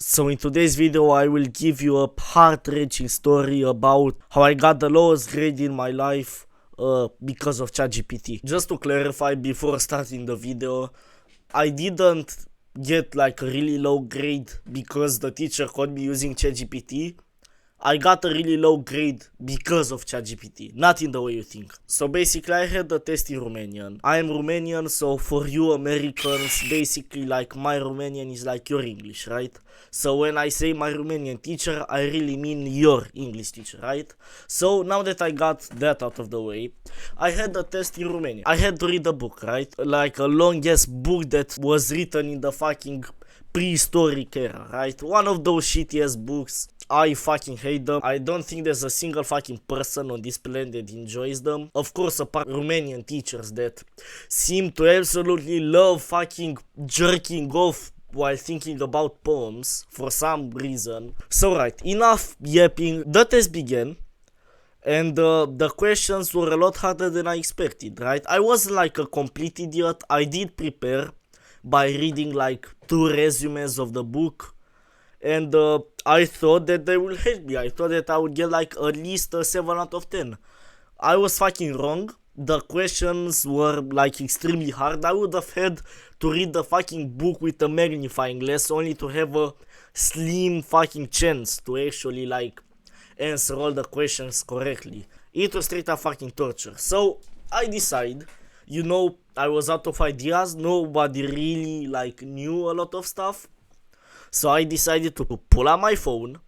So in today's video I will give you a heart-wrenching story about how I got the lowest grade in my life because of ChatGPT. Just to clarify before starting the video, I didn't get like a really low grade because the teacher caught me using ChatGPT. I got a really low grade because of ChatGPT, not in the way you think. So basically I had the test in Romanian. I am Romanian, so for you Americans, basically like my Romanian is like your English, right? So when I say my Romanian teacher, I really mean your English teacher, right? So now that I got that out of the way, I had the test in Romanian. I had to read a book, right? Like a long ass book that was written in the fucking prehistoric era, right? One of those shitty ass books. I fucking hate them. I don't think there's a single fucking person on this planet that enjoys them. Of course, apart Romanian teachers that seem to absolutely love fucking jerking off while thinking about poems for some reason. So right, enough yapping. The test began. And the questions were a lot harder than I expected, right? I wasn't like a complete idiot. I did prepare by reading like 2 resumes of the book. And I thought that they will help me. I thought that I would get like at least a 7 out of 10. I was fucking wrong. The questions were like extremely hard. I would have had to read the fucking book with a magnifying glass only to have a slim fucking chance to actually like answer all the questions correctly. It was straight up fucking torture. So I decided, you know, I was out of ideas. Nobody really like knew a lot of stuff. So I decided to pull out my phone,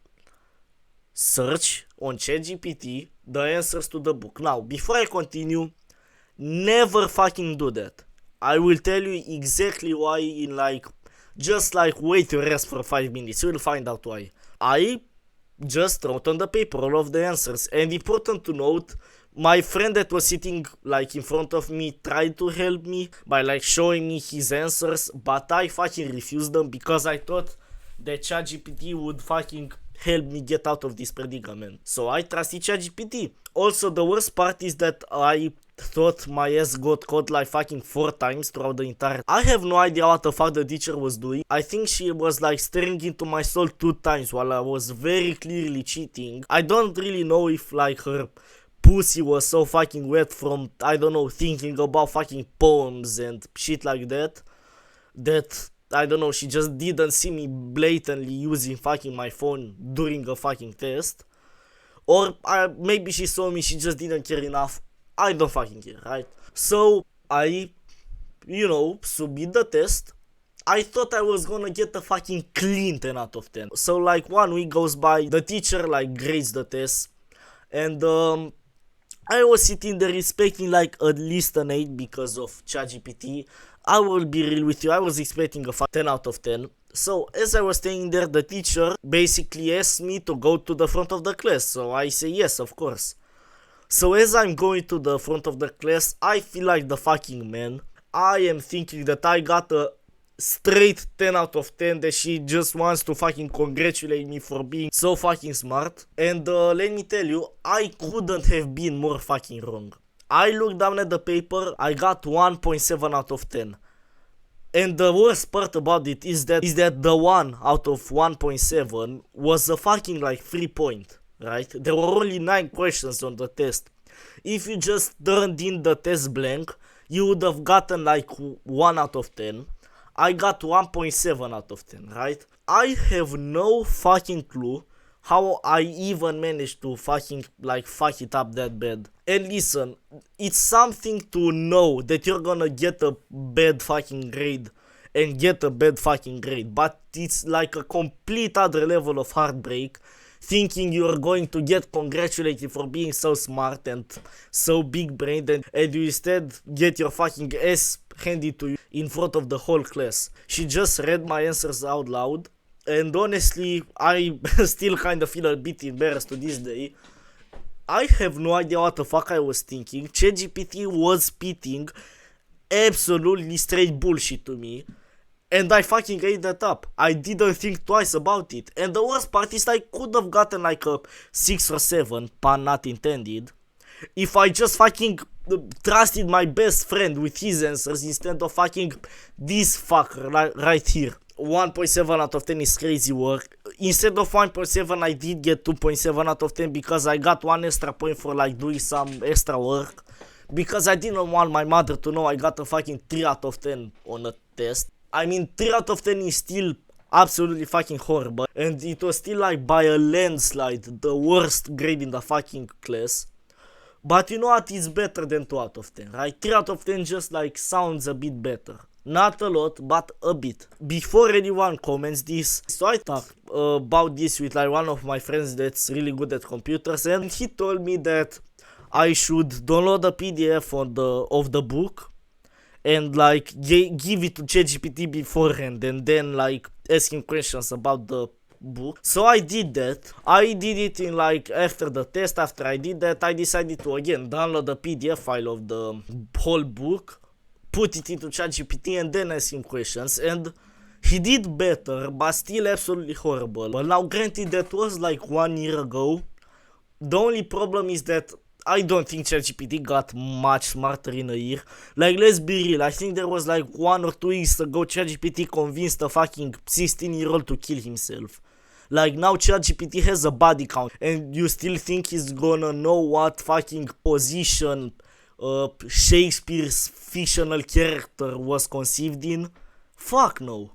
search on ChatGPT the answers to the book. Now, before I continue, never fucking do that. I will tell you exactly why in like, just like wait your ass for 5 minutes. You will find out why. I just wrote on the paper all of the answers. And important to note, my friend that was sitting like in front of me tried to help me by like showing me his answers, but I fucking refused them because I thought that ChatGPT would fucking help me get out of this predicament. So I trusted ChatGPT. Also, the worst part is that I thought my ass got caught like fucking 4 times throughout the entire. I have no idea what the fuck the teacher was doing. I think she was like staring into my soul 2 times while I was very clearly cheating. I don't really know if like her pussy was so fucking wet from, I don't know, thinking about fucking poems and shit like that, that I don't know, she just didn't see me blatantly using fucking my phone during a fucking test. Or maybe she saw me, she just didn't care enough. I don't fucking care, right? So I, you know, submit the test. I thought I was gonna get a fucking clean 10 out of 10. So like 1 week goes by, the teacher like grades the test. And I was sitting there expecting like at least an 8 because of ChatGPT. I will be real with you, I was expecting a 10 out of 10. So as I was staying there, the teacher basically asked me to go to the front of the class. So I say yes, of course. So as I'm going to the front of the class, I feel like the fucking man. I am thinking that I got a straight 10 out of 10, that she just wants to fucking congratulate me for being so fucking smart. And let me tell you, I couldn't have been more fucking wrong. I looked down at the paper, I got 1.7 out of 10. And the worst part about it is that the 1 out of 1.7 was a fucking like 3 point, right? There were only 9 questions on the test. If you just turned in the test blank, you would have gotten like 1 out of 10. I got 1.7 out of 10, right? I have no fucking clue how I even managed to fucking like fuck it up that bad. And listen, it's something to know that you're gonna get a bad fucking grade and get a bad fucking grade, but it's like a complete other level of heartbreak thinking you're going to get congratulated for being so smart and so big brained, and you instead get your fucking ass handed to you in front of the whole class. She just read my answers out loud. And honestly, I still kind of feel a bit embarrassed to this day. I have no idea what the fuck I was thinking. ChatGPT was spitting absolutely straight bullshit to me. And I fucking ate that up. I didn't think twice about it. And the worst part is I could have gotten like a 6 or 7, pun not intended, if I just fucking trusted my best friend with his answers instead of fucking this fucker right here. 1.7 out of 10 is crazy work. Instead of 1.7 I did get 2.7 out of 10 because I got 1 extra point for like doing some extra work. Because I didn't want my mother to know I got a fucking 3 out of 10 on a test. I mean 3 out of 10 is still absolutely fucking horrible. And it was still like by a landslide the worst grade in the fucking class. But you know what, it's better than 2 out of 10, right? 3 out of 10 just like sounds a bit better. Not a lot, but a bit. Before anyone comments this, so I talked about this with like one of my friends that's really good at computers, and he told me that I should download a PDF of the book and like give it to ChatGPT beforehand and then like ask him questions about the book. So I did that. I did it in like after the test. After I did that, I decided to again download the PDF file of the whole book, put it into ChatGPT and then ask him questions, and he did better, but still absolutely horrible. But now granted that was like 1 year ago. The only problem is that I don't think ChatGPT got much smarter in a year. Like, let's be real, I think there was like 1 or 2 years ago ChatGPT convinced a fucking 16-year-old to kill himself. Like, now ChatGPT has a body count and you still think he's gonna know what fucking position Shakespeare's fictional character was conceived in? Fuck no.